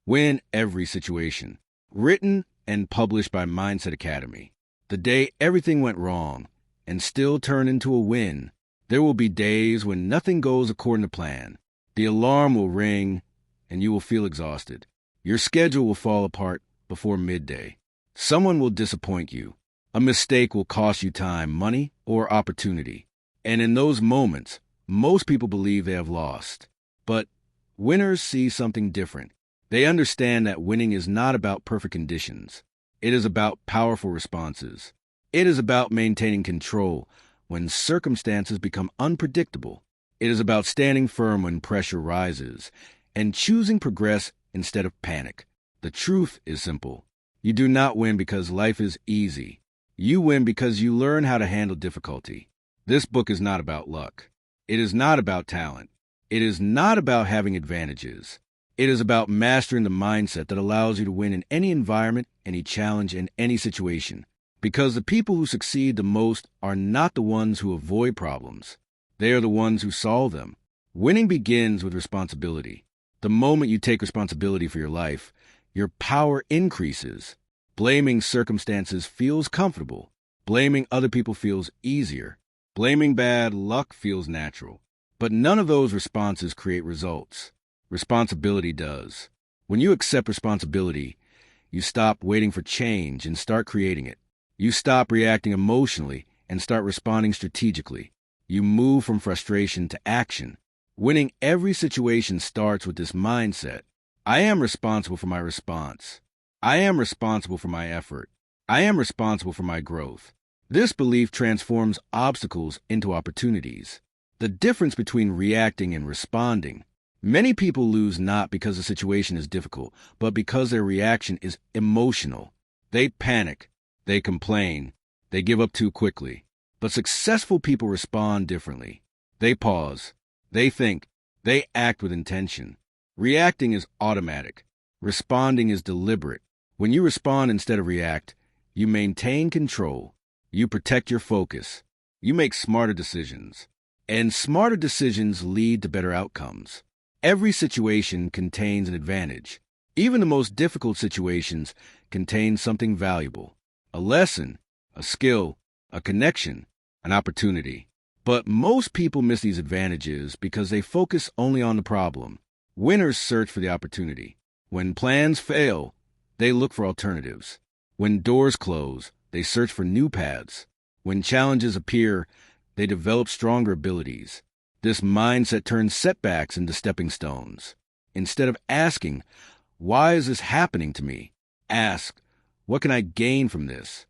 Win every situation. Written and published by Mindset Academy. The day everything went wrong and still turned into a win. There will be days when nothing goes according to plan. The alarm will ring and you will feel exhausted. Your schedule will fall apart before midday. Someone will disappoint you. A mistake will cost you time, money, or opportunity. And in those moments, most people believe they have lost. But winners see something different. They understand that winning is not about perfect conditions. It is about powerful responses. It is about maintaining control when circumstances become unpredictable. It is about standing firm when pressure rises and choosing progress instead of panic. The truth is simple. You do not win because life is easy. You win because you learn how to handle difficulty. This book is not about luck. It is not about talent. It is not about having advantages. It is about mastering the mindset that allows you to win in any environment, any challenge, and any situation. Because the people who succeed the most are not the ones who avoid problems. They are the ones who solve them. Winning begins with responsibility. The moment you take responsibility for your life, your power increases. Blaming circumstances feels comfortable. Blaming other people feels easier. Blaming bad luck feels natural. But none of those responses create results. Responsibility does. When you accept responsibility, you stop waiting for change and start creating it. You stop reacting emotionally and start responding strategically. You move from frustration to action. Winning every situation starts with this mindset. I am responsible for my response. I am responsible for my effort. I am responsible for my growth. This belief transforms obstacles into opportunities. The difference between reacting and responding. Many people lose not because the situation is difficult, but because their reaction is emotional. They panic. They complain. They give up too quickly. But successful people respond differently. They pause. They think. They act with intention. Reacting is automatic. Responding is deliberate. When you respond instead of react, you maintain control. You protect your focus. You make smarter decisions. And smarter decisions lead to better outcomes. Every situation contains an advantage. Even the most difficult situations contain something valuable. A lesson, a skill, a connection, an opportunity. But most people miss these advantages because they focus only on the problem. Winners search for the opportunity. When plans fail, they look for alternatives. When doors close, they search for new paths. When challenges appear, they develop stronger abilities. This mindset turns setbacks into stepping stones. Instead of asking, why is this happening to me? Ask, what can I gain from this?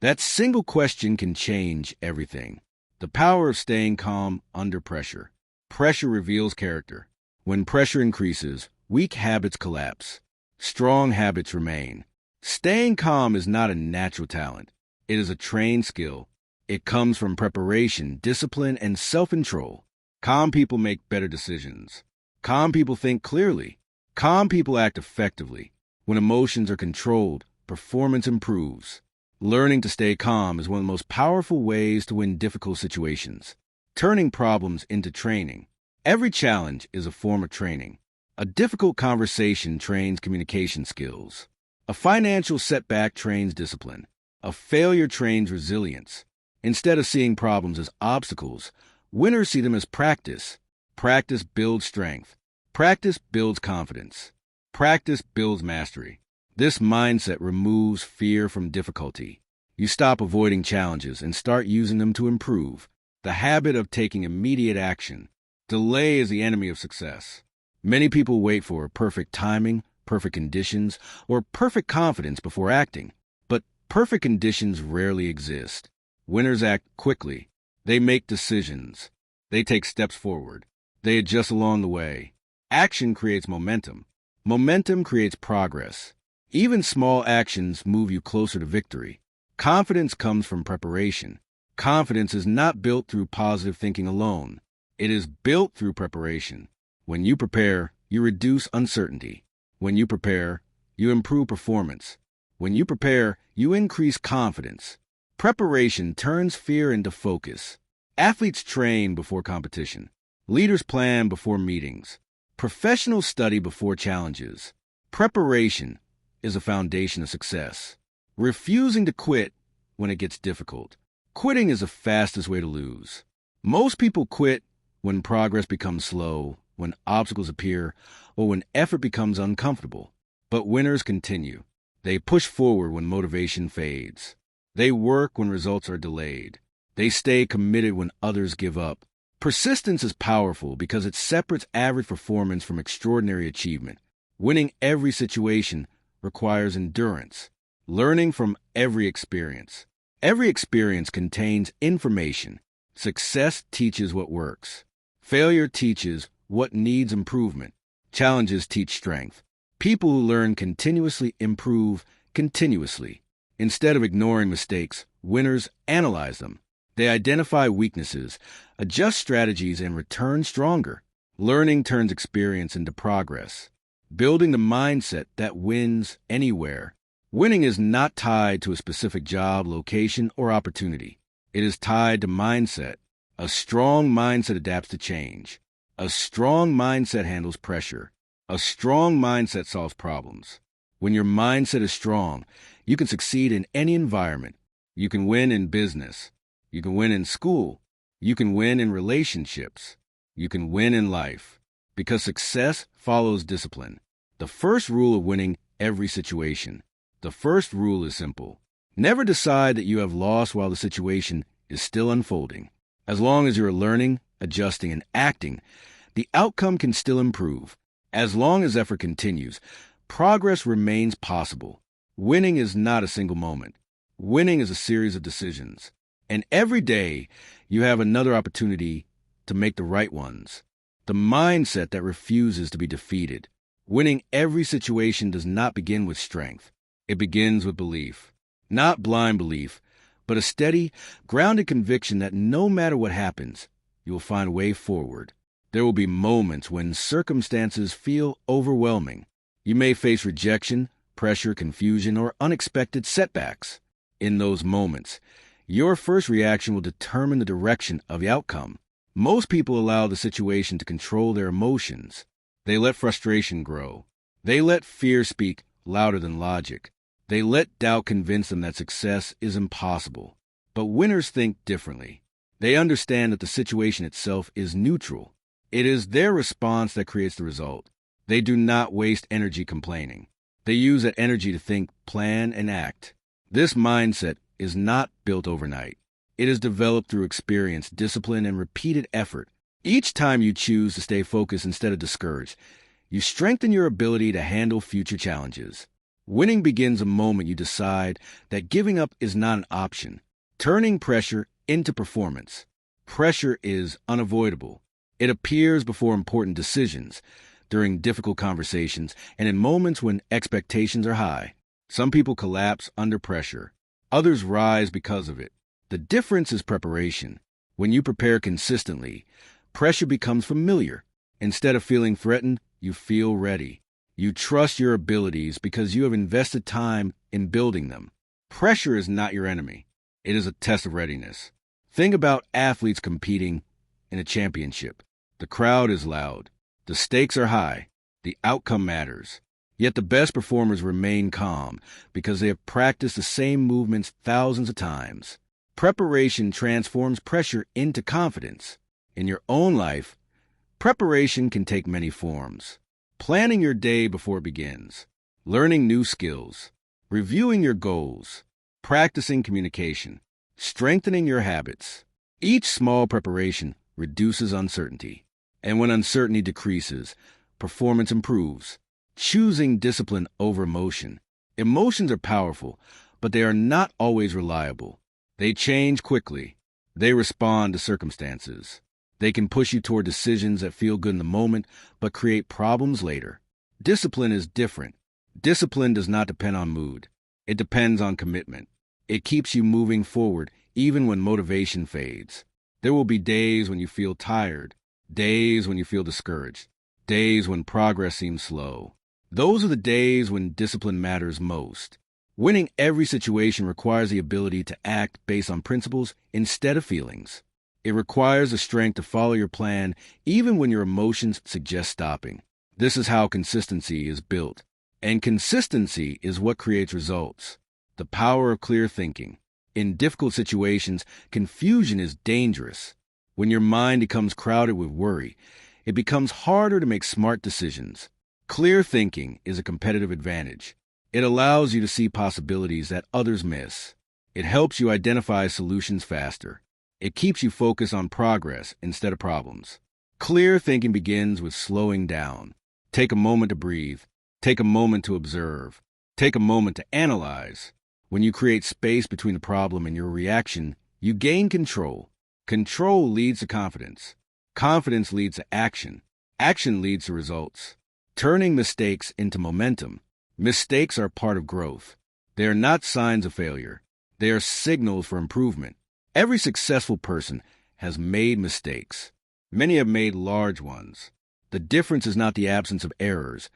That single question can change everything. The power of staying calm under pressure. Pressure reveals character. When pressure increases, weak habits collapse. Strong habits remain. Staying calm is not a natural talent. It is a trained skill. It comes from preparation, discipline, and self-control. Calm people make better decisions. Calm people think clearly. Calm people act effectively. When emotions are controlled, performance improves. Learning to stay calm is one of the most powerful ways to win difficult situations. Turning problems into training. Every challenge is a form of training. A difficult conversation trains communication skills. A financial setback trains discipline. A failure trains resilience. Instead of seeing problems as obstacles, winners see them as practice. Practice builds strength. Practice builds confidence. Practice builds mastery. This mindset removes fear from difficulty. You stop avoiding challenges and start using them to improve. The habit of taking immediate action. Delay is the enemy of success. Many people wait for perfect timing, perfect conditions, or perfect confidence before acting. But perfect conditions rarely exist. Winners act quickly. They make decisions. They take steps forward. They adjust along the way. Action creates momentum. Momentum creates progress. Even small actions move you closer to victory. Confidence comes from preparation. Confidence is not built through positive thinking alone. It is built through preparation. When you prepare, you reduce uncertainty. When you prepare, you improve performance. When you prepare, you increase confidence. Preparation turns fear into focus. Athletes train before competition. Leaders plan before meetings. Professionals study before challenges. Preparation is a foundation of success. Refusing to quit when it gets difficult. Quitting is the fastest way to lose. Most people quit when progress becomes slow, when obstacles appear, or when effort becomes uncomfortable. But winners continue. They push forward when motivation fades. They work when results are delayed. They stay committed when others give up. Persistence is powerful because it separates average performance from extraordinary achievement. Winning every situation requires endurance. Learning from every experience. Every experience contains information. Success teaches what works. Failure teaches what needs improvement. Challenges teach strength. People who learn continuously improve continuously. Instead of ignoring mistakes, winners analyze them. They identify weaknesses, adjust strategies, and return stronger. Learning turns experience into progress, building the mindset that wins anywhere. Winning is not tied to a specific job, location, or opportunity. It is tied to mindset. A strong mindset adapts to change. A strong mindset handles pressure. A strong mindset solves problems. When your mindset is strong, you can succeed in any environment. You can win in business. You can win in school. You can win in relationships. You can win in life. Because success follows discipline. The first rule of winning every situation. The first rule is simple. Never decide that you have lost while the situation is still unfolding. As long as you are learning, adjusting, and acting, the outcome can still improve. As long as effort continues, progress remains possible. Winning is not a single moment. Winning is a series of decisions. And every day, you have another opportunity to make the right ones. The mindset that refuses to be defeated. Winning every situation does not begin with strength. It begins with belief. Not blind belief, but a steady, grounded conviction that no matter what happens, you will find a way forward. There will be moments when circumstances feel overwhelming. You may face rejection, pressure, confusion, or unexpected setbacks. In those moments, your first reaction will determine the direction of the outcome. Most people allow the situation to control their emotions. They let frustration grow. They let fear speak louder than logic. They let doubt convince them that success is impossible. But winners think differently. They understand that the situation itself is neutral. It is their response that creates the result. They do not waste energy complaining. They use that energy to think, plan, and act. This mindset is not built overnight. It is developed through experience, discipline, and repeated effort. Each time you choose to stay focused instead of discouraged, you strengthen your ability to handle future challenges. Winning begins the moment you decide that giving up is not an option, turning pressure into performance. Pressure is unavoidable. It appears before important decisions, during difficult conversations, and in moments when expectations are high. Some people collapse under pressure. Others rise because of it. The difference is preparation. When you prepare consistently, pressure becomes familiar. Instead of feeling threatened, you feel ready. You trust your abilities because you have invested time in building them. Pressure is not your enemy. It is a test of readiness. Think about athletes competing in a championship. The crowd is loud. The stakes are high. The outcome matters. Yet the best performers remain calm because they have practiced the same movements thousands of times. Preparation transforms pressure into confidence. In your own life, preparation can take many forms. Planning your day before it begins, learning new skills, reviewing your goals, practicing communication, strengthening your habits. Each small preparation reduces uncertainty. And when uncertainty decreases, performance improves. Choosing discipline over emotion. Emotions are powerful, but they are not always reliable. They change quickly. They respond to circumstances. They can push you toward decisions that feel good in the moment, but create problems later. Discipline is different. Discipline does not depend on mood. It depends on commitment. It keeps you moving forward, even when motivation fades. There will be days when you feel tired, days when you feel discouraged, days when progress seems slow. Those are the days when discipline matters most. Winning every situation requires the ability to act based on principles instead of feelings. It requires the strength to follow your plan even when your emotions suggest stopping. This is how consistency is built. And consistency is what creates results. The power of clear thinking. In difficult situations, confusion is dangerous. When your mind becomes crowded with worry, it becomes harder to make smart decisions. Clear thinking is a competitive advantage. It allows you to see possibilities that others miss. It helps you identify solutions faster. It keeps you focused on progress instead of problems. Clear thinking begins with slowing down. Take a moment to breathe. Take a moment to observe. Take a moment to analyze. When you create space between the problem and your reaction, you gain control. Control leads to confidence. Confidence leads to action. Action leads to results. Turning mistakes into momentum. Mistakes are part of growth. They are not signs of failure. They are signals for improvement. Every successful person has made mistakes. Many have made large ones. The difference is not the absence of errors,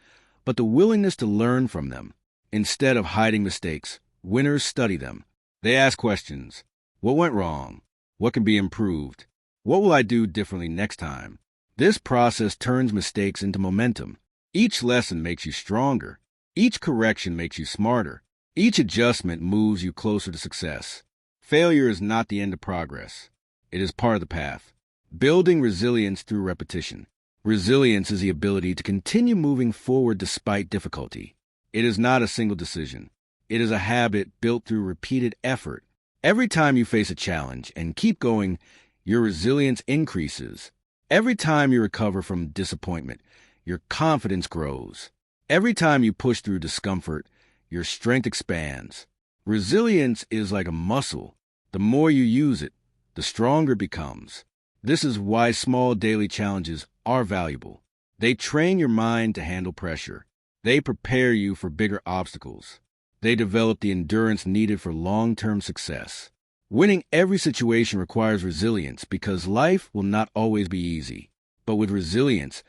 but the willingness to learn from them. Instead of hiding mistakes, winners study them. They ask questions. What went wrong? What can be improved? What will I do differently next time? This process turns mistakes into momentum. Each lesson makes you stronger. Each correction makes you smarter. Each adjustment moves you closer to success. Failure is not the end of progress. It is part of the path. Building resilience through repetition. Resilience is the ability to continue moving forward despite difficulty. It is not a single decision. It is a habit built through repeated effort. Every time you face a challenge and keep going, your resilience increases. Every time you recover from disappointment, your confidence grows. Every time you push through discomfort, your strength expands. Resilience is like a muscle. The more you use it, the stronger it becomes. This is why small daily challenges are valuable. They train your mind to handle pressure. They prepare you for bigger obstacles. They develop the endurance needed for long-term success. Winning every situation requires resilience because life will not always be easy. But with resilience,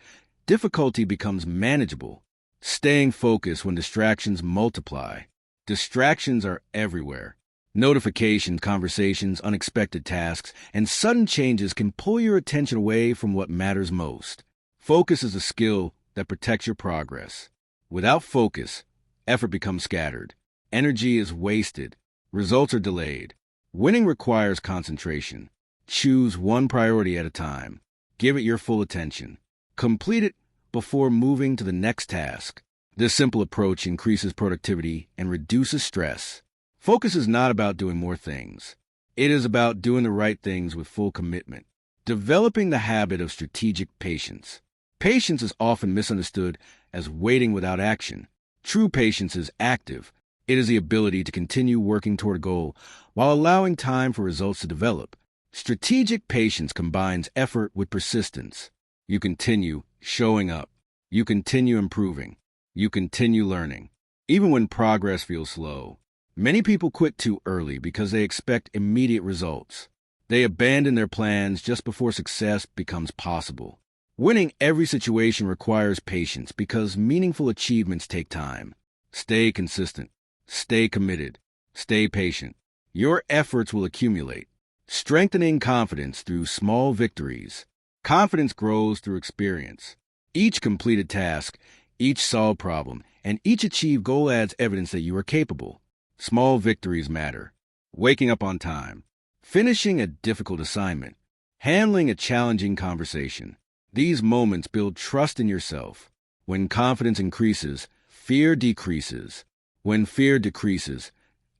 difficulty becomes manageable. Staying focused when distractions multiply. Distractions are everywhere. Notifications, conversations, unexpected tasks, and sudden changes can pull your attention away from what matters most. Focus is a skill that protects your progress. Without focus, effort becomes scattered. Energy is wasted. Results are delayed. Winning requires concentration. Choose one priority at a time. Give it your full attention. Complete it before moving to the next task. This simple approach increases productivity and reduces stress. Focus is not about doing more things. It is about doing the right things with full commitment. Developing the habit of strategic patience. Patience is often misunderstood as waiting without action. True patience is active. It is the ability to continue working toward a goal while allowing time for results to develop. Strategic patience combines effort with persistence. You continue showing up. You continue improving. You continue learning. Even when progress feels slow. Many people quit too early because they expect immediate results. They abandon their plans just before success becomes possible. Winning every situation requires patience because meaningful achievements take time. Stay consistent. Stay committed. Stay patient. Your efforts will accumulate. Strengthening confidence through small victories. Confidence grows through experience. Each completed task, each solved problem, and each achieved goal adds evidence that you are capable. Small victories matter. Waking up on time. Finishing a difficult assignment. Handling a challenging conversation. These moments build trust in yourself. When confidence increases, fear decreases. When fear decreases,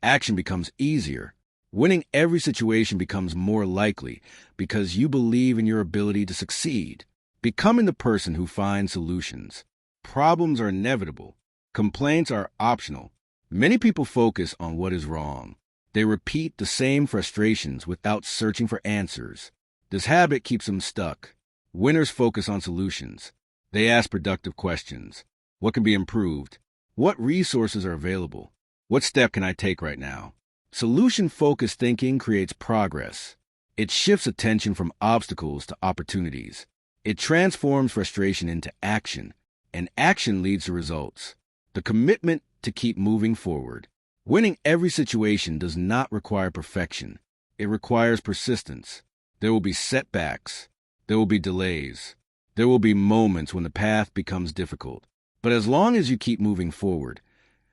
action becomes easier. Winning every situation becomes more likely because you believe in your ability to succeed. Becoming the person who finds solutions. Problems are inevitable. Complaints are optional. Many people focus on what is wrong. They repeat the same frustrations without searching for answers. This habit keeps them stuck. Winners focus on solutions. They ask productive questions. What can be improved? What resources are available? What step can I take right now? Solution-focused thinking creates progress. It shifts attention from obstacles to opportunities. It transforms frustration into action, and action leads to results. The commitment to keep moving forward. Winning every situation does not require perfection. It requires persistence. There will be setbacks. There will be delays. There will be moments when the path becomes difficult. But as long as you keep moving forward,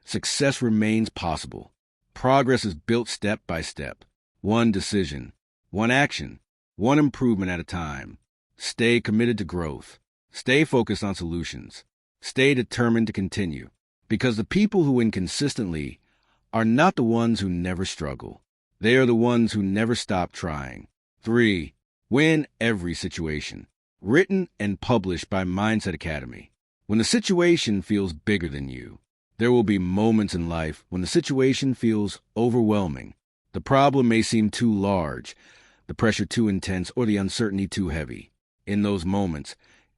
success remains possible. Progress is built step by step, one decision, one action, one improvement at a time. Stay committed to growth. Stay focused on solutions. Stay determined to continue. Because the people who win consistently are not the ones who never struggle. They are the ones who never stop trying. 3. Win every situation. Written and published by Mindset Academy. When the situation feels bigger than you, there will be moments in life when the situation feels overwhelming. The problem may seem too large, the pressure too intense, or the uncertainty too heavy. In those moments,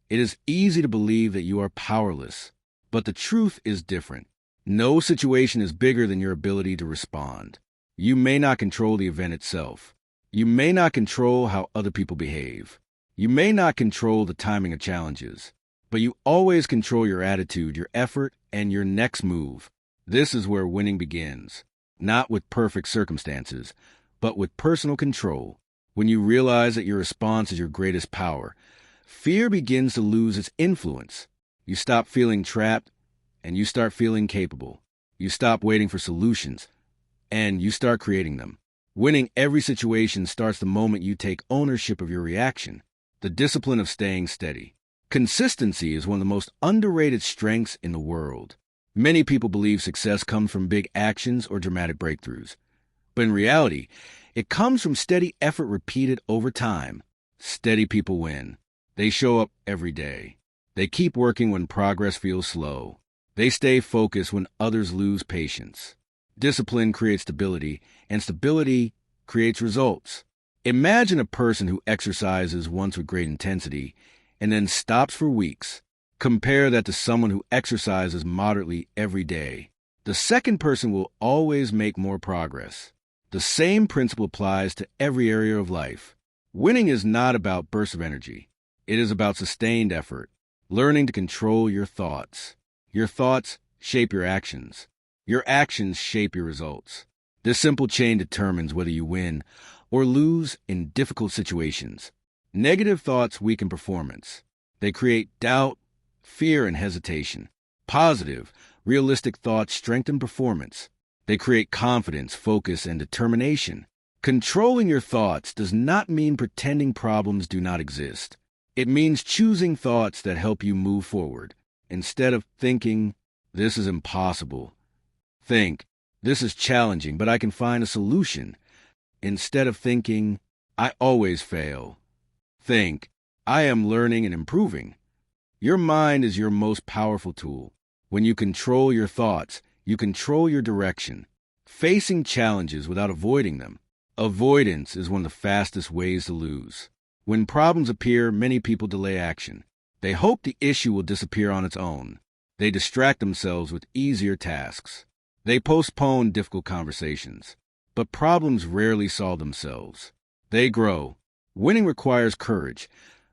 it is easy to believe that you are powerless. But the truth is different. No situation is bigger than your ability to respond. You may not control the event itself. You may not control how other people behave. You may not control the timing of challenges. But you always control your attitude, your effort, and your next move. This is where winning begins. Not with perfect circumstances, but with personal control. When you realize that your response is your greatest power, fear begins to lose its influence. You stop feeling trapped, and you start feeling capable. You stop waiting for solutions, and you start creating them. Winning every situation starts the moment you take ownership of your reaction. The discipline of staying steady. Consistency is one of the most underrated strengths in the world. Many people believe success comes from big actions or dramatic breakthroughs. But in reality, it comes from steady effort repeated over time. Steady people win. They show up every day. They keep working when progress feels slow. They stay focused when others lose patience. Discipline creates stability, and stability creates results. Imagine a person who exercises once with great intensity and then stops for weeks. Compare that to someone who exercises moderately every day. The second person will always make more progress. The same principle applies to every area of life. Winning is not about bursts of energy. It is about sustained effort, learning to control your thoughts. Your thoughts shape your actions. Your actions shape your results. This simple chain determines whether you win or lose in difficult situations. Negative thoughts weaken performance. They create doubt, fear, and hesitation. Positive, realistic thoughts strengthen performance. They create confidence, focus, and determination. Controlling your thoughts does not mean pretending problems do not exist. It means choosing thoughts that help you move forward. Instead of thinking, "This is impossible," think, "This is challenging, but I can find a solution." Instead of thinking, "I always fail," think, "I am learning and improving." Your mind is your most powerful tool. When you control your thoughts, you control your direction. Facing challenges without avoiding them. Avoidance is one of the fastest ways to lose. When problems appear, many people delay action. They hope the issue will disappear on its own. They distract themselves with easier tasks. They postpone difficult conversations. But problems rarely solve themselves. They grow. Winning requires courage,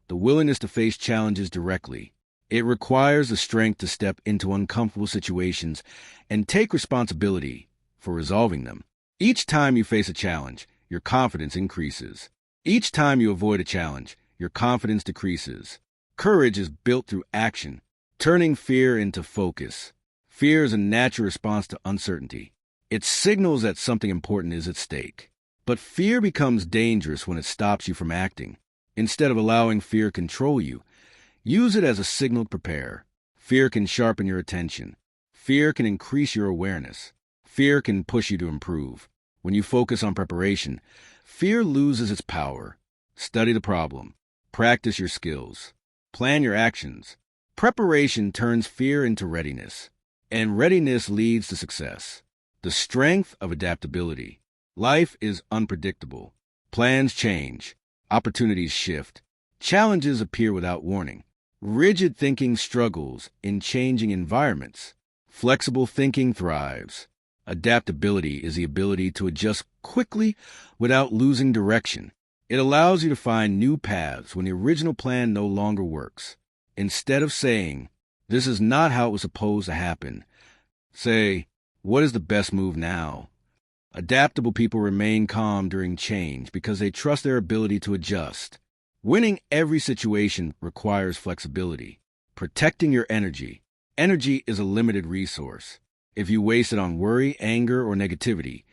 the willingness to face challenges directly. It requires the strength to step into uncomfortable situations and take responsibility for resolving them. Each time you face a challenge, your confidence increases. Each time you avoid a challenge, your confidence decreases. Courage is built through action, turning fear into focus. Fear is a natural response to uncertainty. It signals that something important is at stake. But fear becomes dangerous when it stops you from acting. Instead of allowing fear to control you, use it as a signal to prepare. Fear can sharpen your attention. Fear can increase your awareness. Fear can push you to improve. When you focus on preparation, fear loses its power. Study the problem. Practice your skills. Plan your actions. Preparation turns fear into readiness, and readiness leads to success. The strength of adaptability. Life is unpredictable. Plans change. Opportunities shift. Challenges appear without warning. Rigid thinking struggles in changing environments. Flexible thinking thrives. Adaptability is the ability to adjust quickly without losing direction. It allows you to find new paths when the original plan no longer works. Instead of saying, "This is not how it was supposed to happen," say, "What is the best move now?" Adaptable people remain calm during change because they trust their ability to adjust. Winning every situation requires flexibility. Protecting your energy. Energy is a limited resource. If you waste it on worry, anger, or negativity,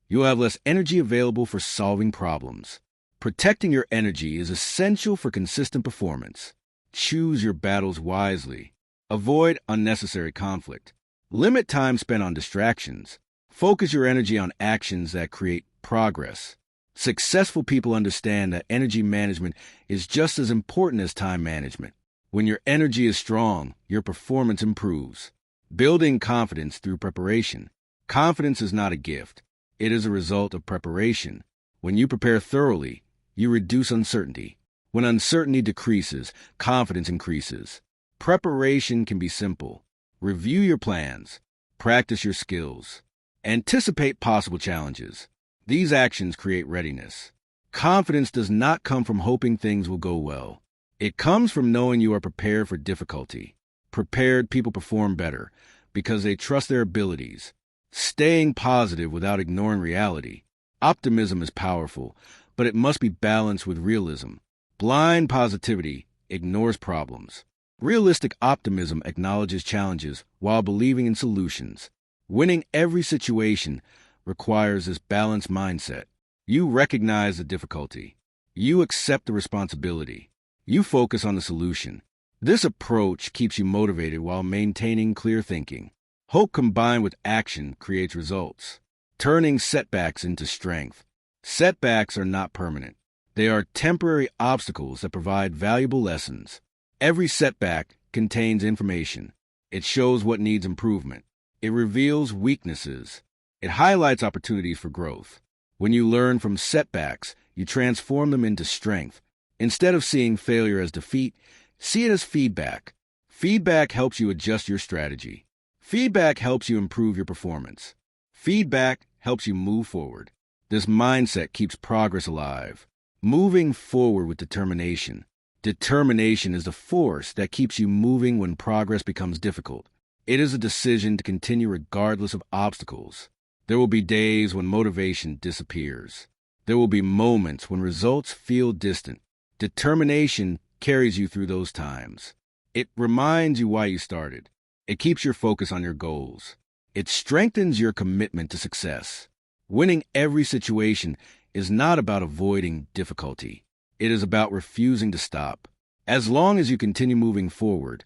you'll have less energy available for solving problems. Protecting your energy is essential for consistent performance. Choose your battles wisely. Avoid unnecessary conflict. Limit time spent on distractions. Focus your energy on actions that create progress. Successful people understand that energy management is just as important as time management. When your energy is strong, your performance improves. Building confidence through preparation. Confidence is not a gift. It is a result of preparation. When you prepare thoroughly, you reduce uncertainty. When uncertainty decreases, confidence increases. Preparation can be simple. Review your plans. Practice your skills. Anticipate possible challenges. These actions create readiness. Confidence does not come from hoping things will go well. It comes from knowing you are prepared for difficulty. Prepared people perform better because they trust their abilities. Staying positive without ignoring reality. Optimism is powerful, but it must be balanced with realism. Blind positivity ignores problems. Realistic optimism acknowledges challenges while believing in solutions. Winning every situation requires this balanced mindset. You recognize the difficulty. You accept the responsibility. You focus on the solution. This approach keeps you motivated while maintaining clear thinking. Hope combined with action creates results, turning setbacks into strength. Setbacks are not permanent. They are temporary obstacles that provide valuable lessons. Every setback contains information. It shows what needs improvement. It reveals weaknesses. It highlights opportunities for growth. When you learn from setbacks, you transform them into strength. Instead of seeing failure as defeat, see it as feedback. Feedback helps you adjust your strategy. Feedback helps you improve your performance. Feedback helps you move forward. This mindset keeps progress alive. Moving forward with determination. Determination is the force that keeps you moving when progress becomes difficult. It is a decision to continue regardless of obstacles. There will be days when motivation disappears. There will be moments when results feel distant. Determination carries you through those times. It reminds you why you started. It keeps your focus on your goals. It strengthens your commitment to success. Winning every situation is not about avoiding difficulty. It is about refusing to stop. As long as you continue moving forward,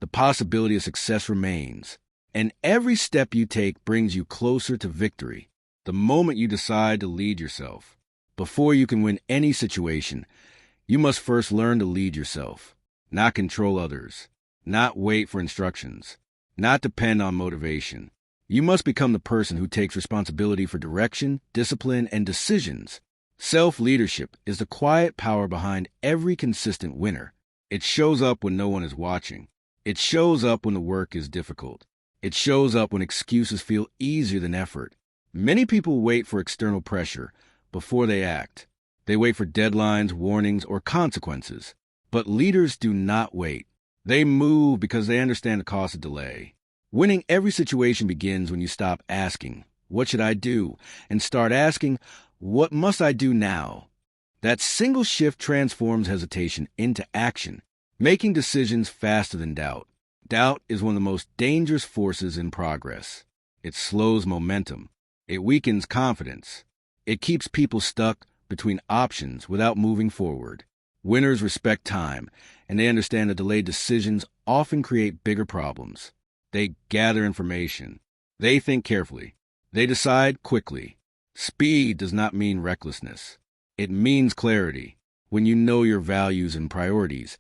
the possibility of success remains. And every step you take brings you closer to victory. The moment you decide to lead yourself. Before you can win any situation, you must first learn to lead yourself, not control others, not wait for instructions, not depend on motivation. You must become the person who takes responsibility for direction, discipline, and decisions. Self-leadership is the quiet power behind every consistent winner. It shows up when no one is watching. It shows up when the work is difficult. It shows up when excuses feel easier than effort. Many people wait for external pressure before they act. They wait for deadlines, warnings, or consequences. But leaders do not wait. They move because they understand the cost of delay. Winning every situation begins when you stop asking, "What should I do?" and start asking, "What must I do now?" That single shift transforms hesitation into action, making decisions faster than doubt. Doubt is one of the most dangerous forces in progress. It slows momentum. It weakens confidence. It keeps people stuck between options without moving forward. Winners respect time, and they understand that delayed decisions often create bigger problems. They gather information. They think carefully. They decide quickly. Speed does not mean recklessness. It means clarity. When you know your values and priorities,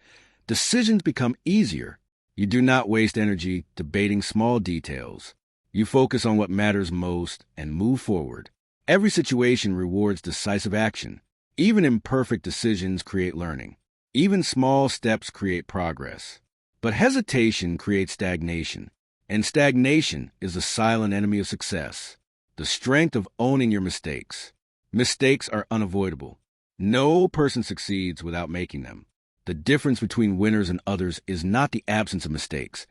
decisions become easier. You do not waste energy debating small details. You focus on what matters most and move forward. Every situation rewards decisive action. Even imperfect decisions create learning. Even small steps create progress. But hesitation creates stagnation. And stagnation is the silent enemy of success. The strength of owning your mistakes. Mistakes are unavoidable. No person succeeds without making them. The difference between winners and others is not the absence of mistakes.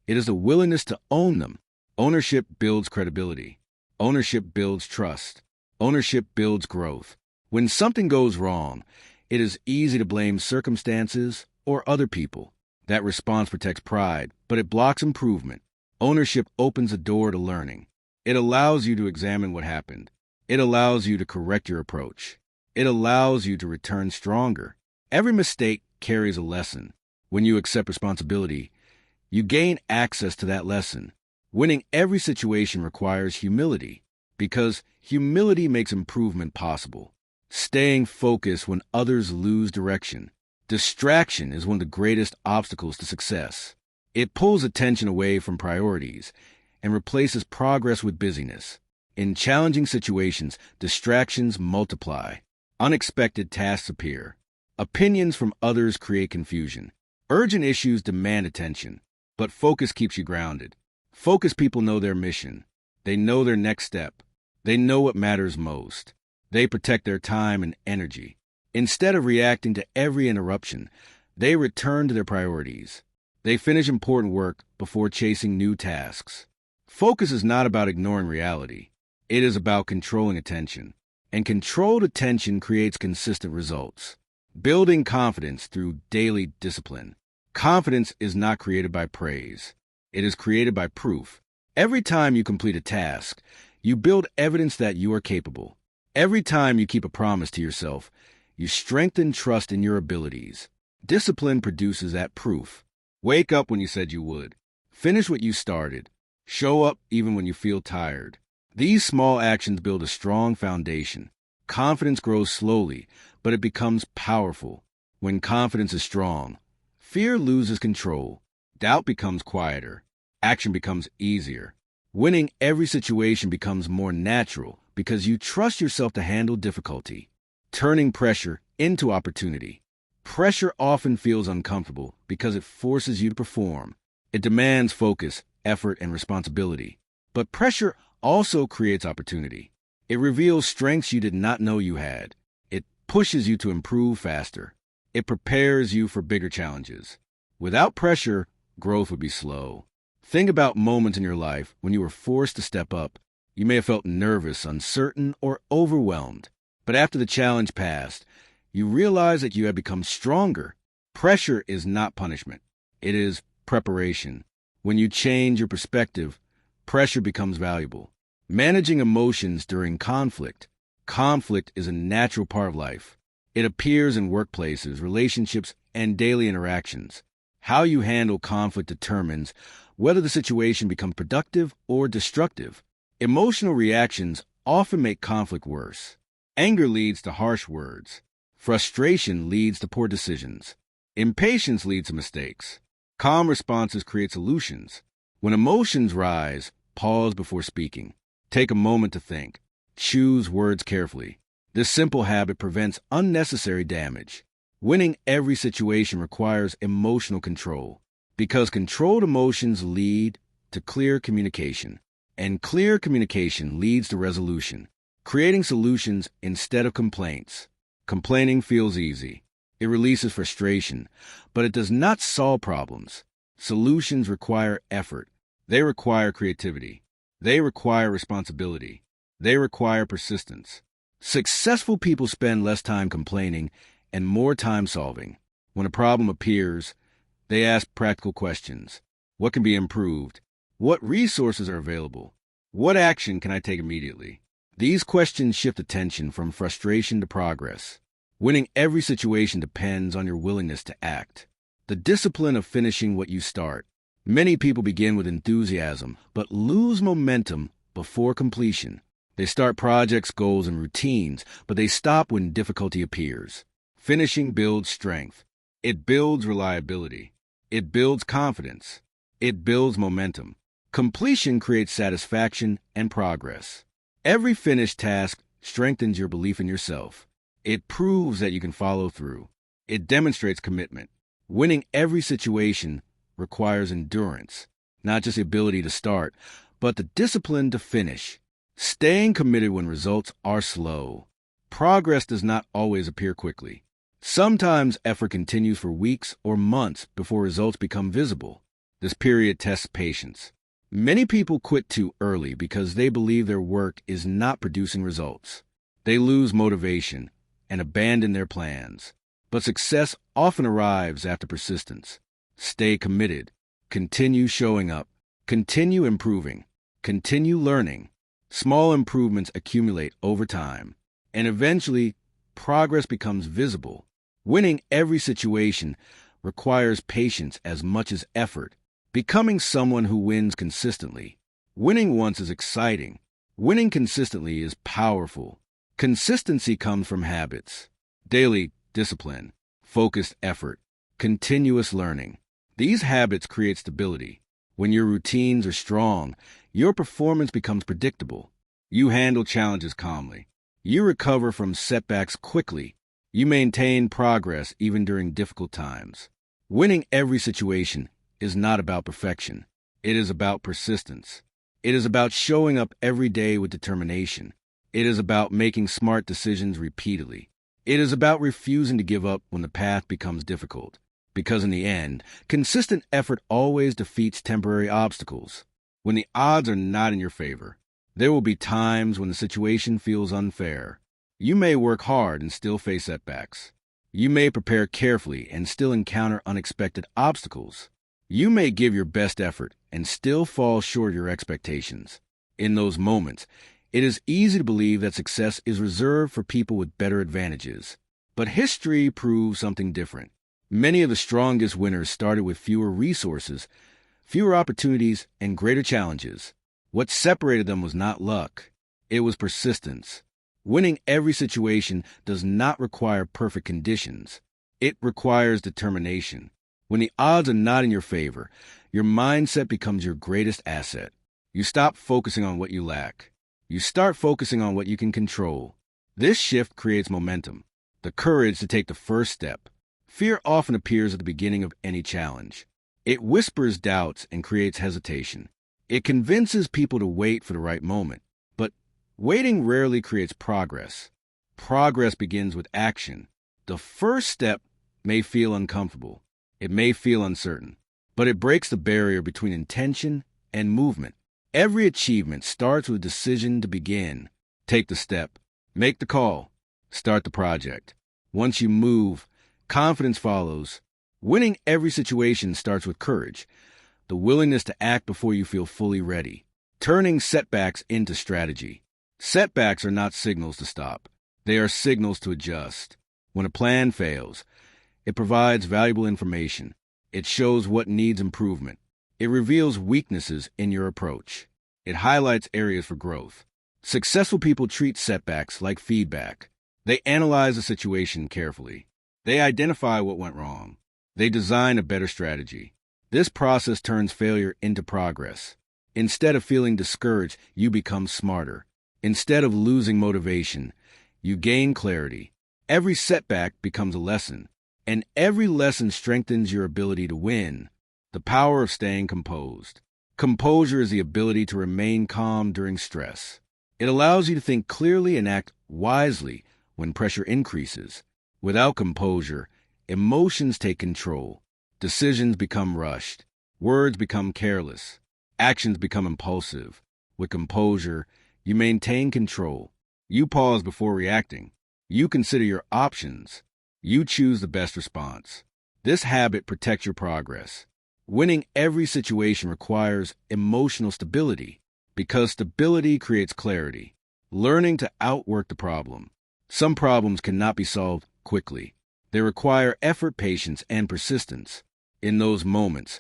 It is the willingness to own them. Ownership builds credibility. Ownership builds trust. Ownership builds growth. When something goes wrong, it is easy to blame circumstances or other people. That response protects pride, but it blocks improvement. Ownership opens a door to learning. It allows you to examine what happened. It allows you to correct your approach. It allows you to return stronger. Every mistake carries a lesson. When you accept responsibility, you gain access to that lesson. Winning every situation requires humility, because humility makes improvement possible. Staying focused when others lose direction. Distraction is one of the greatest obstacles to success. It pulls attention away from priorities and replaces progress with busyness. In challenging situations, distractions multiply. Unexpected tasks appear. Opinions from others create confusion. Urgent issues demand attention, but focus keeps you grounded. Focused people know their mission. They know their next step. They know what matters most. They protect their time and energy. Instead of reacting to every interruption, they return to their priorities. They finish important work before chasing new tasks. Focus is not about ignoring reality. It is about controlling attention. And controlled attention creates consistent results. Building confidence through daily discipline. Confidence is not created by praise. It is created by proof. Every time you complete a task, you build evidence that you are capable. Every time you keep a promise to yourself, you strengthen trust in your abilities. Discipline produces that proof. Wake up when you said you would. Finish what you started. Show up even when you feel tired. These small actions build a strong foundation. Confidence grows slowly, but it becomes powerful. When confidence is strong, fear loses control. Doubt becomes quieter. Action becomes easier. Winning every situation becomes more natural because you trust yourself to handle difficulty. Turning pressure into opportunity. Pressure often feels uncomfortable because it forces you to perform. It demands focus, effort, and responsibility. But pressure also creates opportunity. It reveals strengths you did not know you had. It pushes you to improve faster. It prepares you for bigger challenges. Without pressure, growth would be slow. Think about moments in your life when you were forced to step up. You may have felt nervous, uncertain, or overwhelmed. But after the challenge passed, you realize that you have become stronger. Pressure is not punishment. It is preparation. When you change your perspective, pressure becomes valuable. Managing emotions during conflict. Conflict is a natural part of life. It appears in workplaces, relationships, and daily interactions. How you handle conflict determines whether the situation becomes productive or destructive. Emotional reactions often make conflict worse. Anger leads to harsh words. Frustration leads to poor decisions. Impatience leads to mistakes. Calm responses create solutions. When emotions rise, pause before speaking. Take a moment to think. Choose words carefully. This simple habit prevents unnecessary damage. Winning every situation requires emotional control, because controlled emotions lead to clear communication, and clear communication leads to resolution, creating solutions instead of complaints. Complaining feels easy. It releases frustration, but it does not solve problems. Solutions require effort. They require creativity. They require responsibility. They require persistence. Successful people spend less time complaining and more time solving. When a problem appears, they ask practical questions. What can be improved? What resources are available? What action can I take immediately? These questions shift attention from frustration to progress. Winning every situation depends on your willingness to act. The discipline of finishing what you start. Many people begin with enthusiasm, but lose momentum before completion. They start projects, goals, and routines, but they stop when difficulty appears. Finishing builds strength. It builds reliability. It builds confidence. It builds momentum. Completion creates satisfaction and progress. Every finished task strengthens your belief in yourself. It proves that you can follow through. It demonstrates commitment. Winning every situation requires endurance, not just the ability to start, but the discipline to finish. Staying committed when results are slow. Progress does not always appear quickly. Sometimes effort continues for weeks or months before results become visible. This period tests patience. Many people quit too early because they believe their work is not producing results. They lose motivation and abandon their plans. But success often arrives after persistence. Stay committed. Continue showing up. Continue improving. Continue learning. Small improvements accumulate over time, and eventually, progress becomes visible. Winning every situation requires patience as much as effort. Becoming someone who wins consistently. Winning once is exciting. Winning consistently is powerful. Consistency comes from habits, daily discipline, focused effort, continuous learning. These habits create stability. When your routines are strong, your performance becomes predictable. You handle challenges calmly. You recover from setbacks quickly. You maintain progress even during difficult times. Winning every situation is not about perfection. It is about persistence. It is about showing up every day with determination. It is about making smart decisions repeatedly. It is about refusing to give up when the path becomes difficult. Because in the end, consistent effort always defeats temporary obstacles. When the odds are not in your favor, there will be times when the situation feels unfair. You may work hard and still face setbacks. You may prepare carefully and still encounter unexpected obstacles. You may give your best effort and still fall short of your expectations. In those moments, it is easy to believe that success is reserved for people with better advantages. But history proves something different. Many of the strongest winners started with fewer resources, fewer opportunities, and greater challenges. What separated them was not luck. It was persistence. Winning every situation does not require perfect conditions. It requires determination. When the odds are not in your favor, your mindset becomes your greatest asset. You stop focusing on what you lack. You start focusing on what you can control. This shift creates momentum, the courage to take the first step. Fear often appears at the beginning of any challenge. It whispers doubts and creates hesitation. It convinces people to wait for the right moment. But waiting rarely creates progress. Progress begins with action. The first step may feel uncomfortable. It may feel uncertain. But it breaks the barrier between intention and movement. Every achievement starts with a decision to begin. Take the step. Make the call. Start the project. Once you move, confidence follows. Winning every situation starts with courage, the willingness to act before you feel fully ready, turning setbacks into strategy. Setbacks are not signals to stop. They are signals to adjust. When a plan fails, it provides valuable information. It shows what needs improvement. It reveals weaknesses in your approach. It highlights areas for growth. Successful people treat setbacks like feedback. They analyze the situation carefully. They identify what went wrong. They design a better strategy. This process turns failure into progress. Instead of feeling discouraged, you become smarter. Instead of losing motivation, you gain clarity. Every setback becomes a lesson, and every lesson strengthens your ability to win. The power of staying composed. Composure is the ability to remain calm during stress. It allows you to think clearly and act wisely when pressure increases. Without composure, emotions take control. Decisions become rushed. Words become careless. Actions become impulsive. With composure, you maintain control. You pause before reacting. You consider your options. You choose the best response. This habit protects your progress. Winning every situation requires emotional stability, because stability creates clarity. Learning to outwork the problem. Some problems cannot be solved quickly. They require effort, patience, and persistence. In those moments,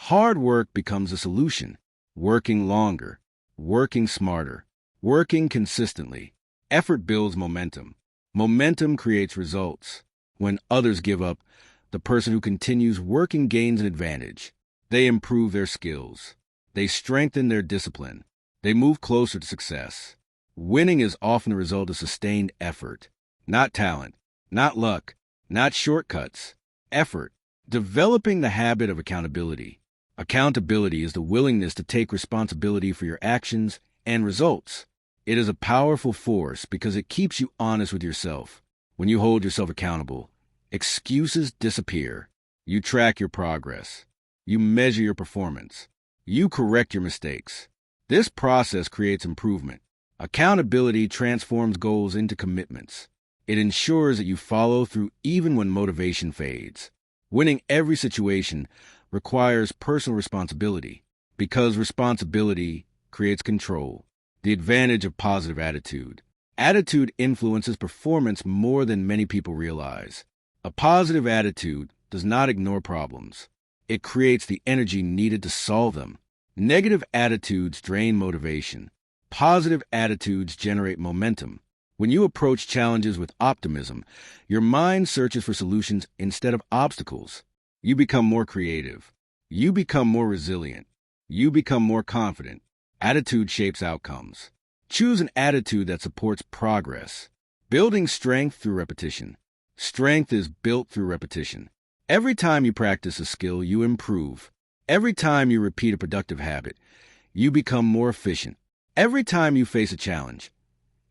hard work becomes a solution. Working longer, working smarter, working consistently. Effort builds momentum. Momentum creates results. When others give up, the person who continues working gains an advantage. They improve their skills. They strengthen their discipline. They move closer to success. Winning is often the result of sustained effort, not talent, not luck, not shortcuts. Effort. Developing the habit of accountability. Accountability is the willingness to take responsibility for your actions and results. It is a powerful force because it keeps you honest with yourself. When you hold yourself accountable, excuses disappear. You track your progress. You measure your performance. You correct your mistakes. This process creates improvement. Accountability transforms goals into commitments. It ensures that you follow through even when motivation fades. Winning every situation requires personal responsibility, because responsibility creates control. The advantage of positive attitude. Attitude influences performance more than many people realize. A positive attitude does not ignore problems. It creates the energy needed to solve them. Negative attitudes drain motivation. Positive attitudes generate momentum. When you approach challenges with optimism, your mind searches for solutions instead of obstacles. You become more creative. You become more resilient. You become more confident. Attitude shapes outcomes. Choose an attitude that supports progress. Building strength through repetition. Strength is built through repetition. Every time you practice a skill, you improve. Every time you repeat a productive habit, you become more efficient. Every time you face a challenge,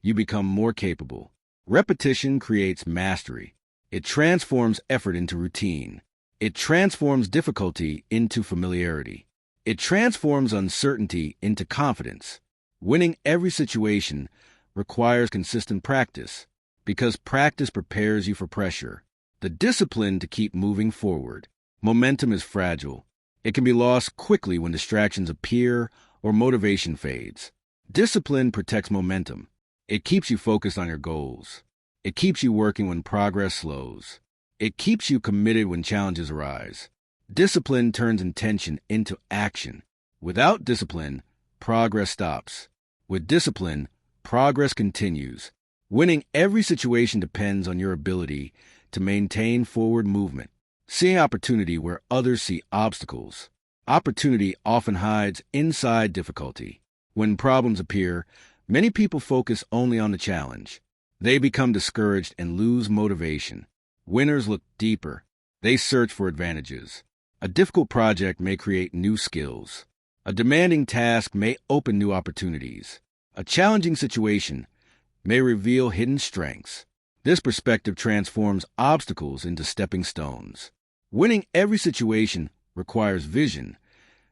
you become more capable. Repetition creates mastery. It transforms effort into routine. It transforms difficulty into familiarity. It transforms uncertainty into confidence. Winning every situation requires consistent practice, because practice prepares you for pressure. The discipline to keep moving forward. Momentum is fragile. It can be lost quickly when distractions appear or motivation fades. Discipline protects momentum. It keeps you focused on your goals. It keeps you working when progress slows. It keeps you committed when challenges arise. Discipline turns intention into action. Without discipline, progress stops. With discipline, progress continues. Winning every situation depends on your ability to maintain forward movement, seeing opportunity where others see obstacles. Opportunity often hides inside difficulty. When problems appear, many people focus only on the challenge. They become discouraged and lose motivation. Winners look deeper. They search for advantages. A difficult project may create new skills. A demanding task may open new opportunities. A challenging situation may reveal hidden strengths. This perspective transforms obstacles into stepping stones. Winning every situation requires vision,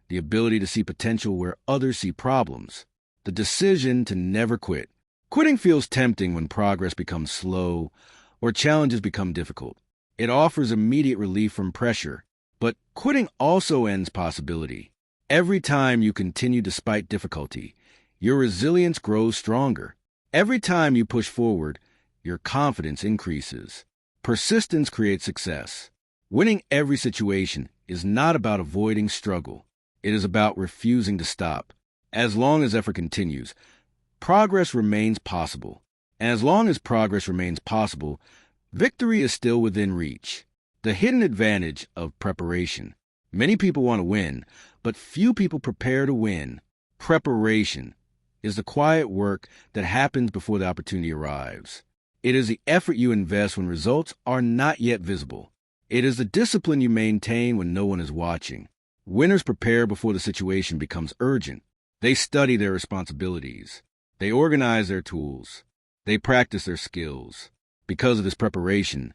the ability to see potential where others see problems, the decision to never quit. Quitting feels tempting when progress becomes slow or challenges become difficult. It offers immediate relief from pressure, but quitting also ends possibility. Every time you continue despite difficulty, your resilience grows stronger. Every time you push forward, your confidence increases. Persistence creates success. Winning every situation is not about avoiding struggle. It is about refusing to stop. As long as effort continues, progress remains possible. And as long as progress remains possible, victory is still within reach. The hidden advantage of preparation. Many people want to win, but few people prepare to win. Preparation is the quiet work that happens before the opportunity arrives. It is the effort you invest when results are not yet visible. It is the discipline you maintain when no one is watching. Winners prepare before the situation becomes urgent. They study their responsibilities. They organize their tools. They practice their skills. Because of this preparation,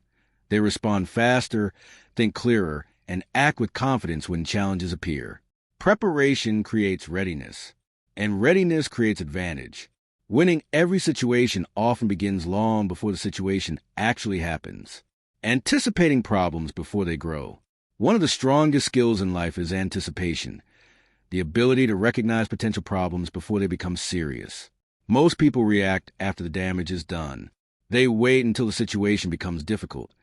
they respond faster, think clearer, and act with confidence when challenges appear. Preparation creates readiness, and readiness creates advantage. Winning every situation often begins long before the situation actually happens. Anticipating problems before they grow. One of the strongest skills in life is anticipation, the ability to recognize potential problems before they become serious. Most people react after the damage is done. They wait until the situation becomes difficult,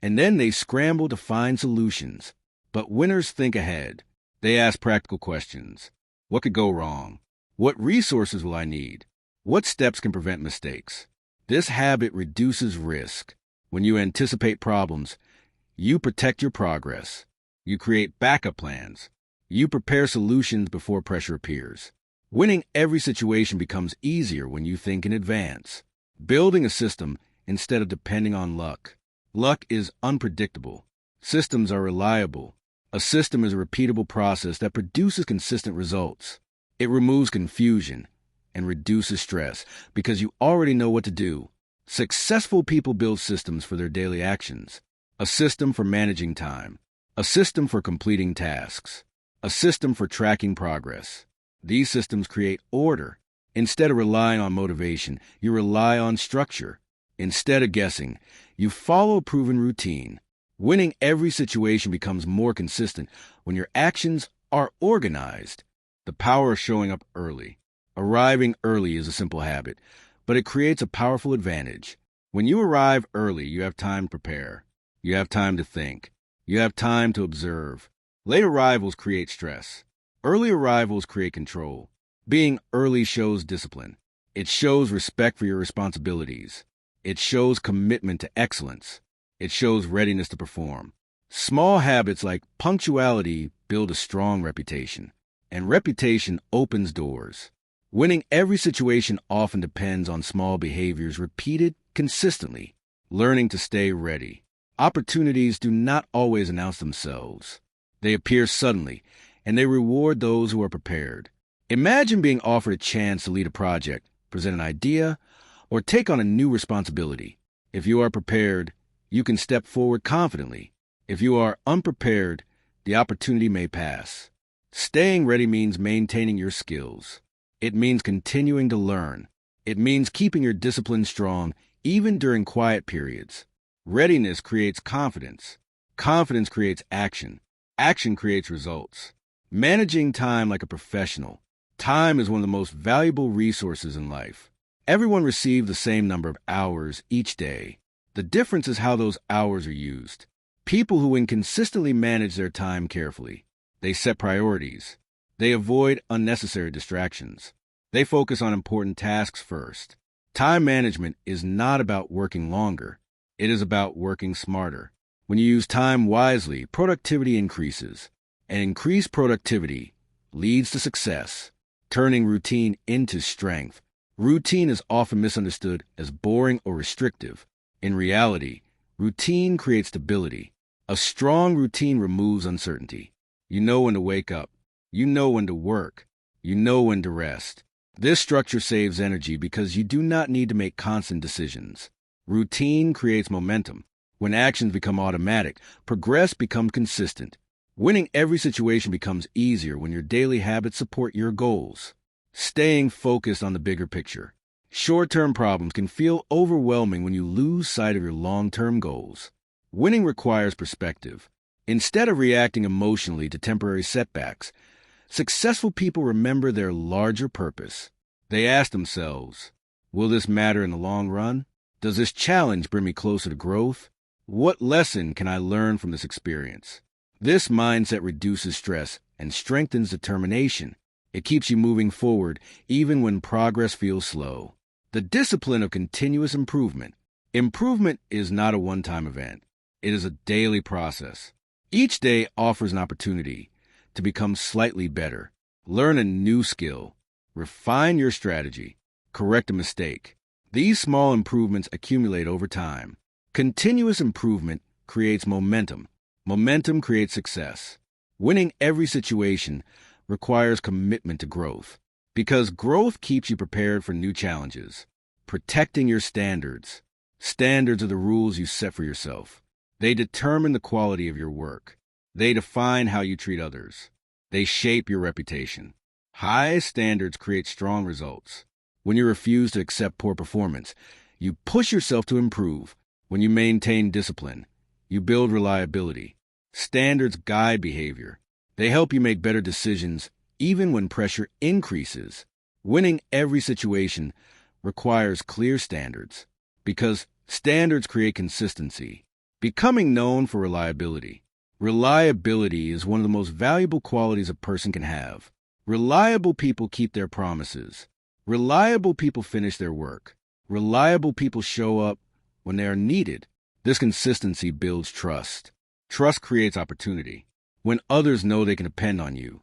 and then they scramble to find solutions. But winners think ahead. They ask practical questions. What could go wrong? What resources will I need? What steps can prevent mistakes? This habit reduces risk. When you anticipate problems, you protect your progress. You create backup plans. You prepare solutions before pressure appears. Winning every situation becomes easier when you think in advance. Building a system instead of depending on luck. Luck is unpredictable. Systems are reliable. A system is a repeatable process that produces consistent results. It removes confusion and reduces stress because you already know what to do. Successful people build systems for their daily actions. A system for managing time. A system for completing tasks. A system for tracking progress. These systems create order. Instead of relying on motivation, you rely on structure. Instead of guessing, you follow a proven routine. Winning every situation becomes more consistent when your actions are organized. The power of showing up early. Arriving early is a simple habit, but it creates a powerful advantage. When you arrive early, you have time to prepare. You have time to think. You have time to observe. Late arrivals create stress. Early arrivals create control. Being early shows discipline. It shows respect for your responsibilities. It shows commitment to excellence. It shows readiness to perform. Small habits like punctuality build a strong reputation, and reputation opens doors. Winning every situation often depends on small behaviors repeated consistently. Learning to stay ready. Opportunities do not always announce themselves. They appear suddenly, and they reward those who are prepared. Imagine being offered a chance to lead a project, present an idea, or take on a new responsibility. If you are prepared, you can step forward confidently. If you are unprepared, the opportunity may pass. Staying ready means maintaining your skills. It means continuing to learn. It means keeping your discipline strong, even during quiet periods. Readiness creates confidence. Confidence creates action. Action creates results. Managing time like a professional. Time is one of the most valuable resources in life. Everyone receives the same number of hours each day. The difference is how those hours are used. People who inconsistently manage their time carefully. They set priorities. They avoid unnecessary distractions. They focus on important tasks first. Time management is not about working longer. It is about working smarter. When you use time wisely, productivity increases. And increased productivity leads to success, turning routine into strength. Routine is often misunderstood as boring or restrictive. In reality, routine creates stability. A strong routine removes uncertainty. You know when to wake up. You know when to work. You know when to rest. This structure saves energy because you do not need to make constant decisions. Routine creates momentum. When actions become automatic, progress becomes consistent. Winning every situation becomes easier when your daily habits support your goals. Staying focused on the bigger picture. Short-term problems can feel overwhelming when you lose sight of your long-term goals. Winning requires perspective. Instead of reacting emotionally to temporary setbacks, successful people remember their larger purpose. They ask themselves, will this matter in the long run? Does this challenge bring me closer to growth? What lesson can I learn from this experience? This mindset reduces stress and strengthens determination. It keeps you moving forward even when progress feels slow. The discipline of continuous improvement. Improvement is not a one-time event. It is a daily process. Each day offers an opportunity to become slightly better, learn a new skill, refine your strategy, correct a mistake. These small improvements accumulate over time. Continuous improvement creates momentum. Momentum creates success. Winning every situation requires commitment to growth, because growth keeps you prepared for new challenges. Protecting your standards. Standards are the rules you set for yourself. They determine the quality of your work. They define how you treat others. They shape your reputation. High standards create strong results. When you refuse to accept poor performance, you push yourself to improve. When you maintain discipline, you build reliability. Standards guide behavior. They help you make better decisions even when pressure increases. Winning every situation requires clear standards, because standards create consistency. Becoming known for reliability. Reliability is one of the most valuable qualities a person can have. Reliable people keep their promises. Reliable people finish their work. Reliable people show up when they are needed. This consistency builds trust. Trust creates opportunity. When others know they can depend on you,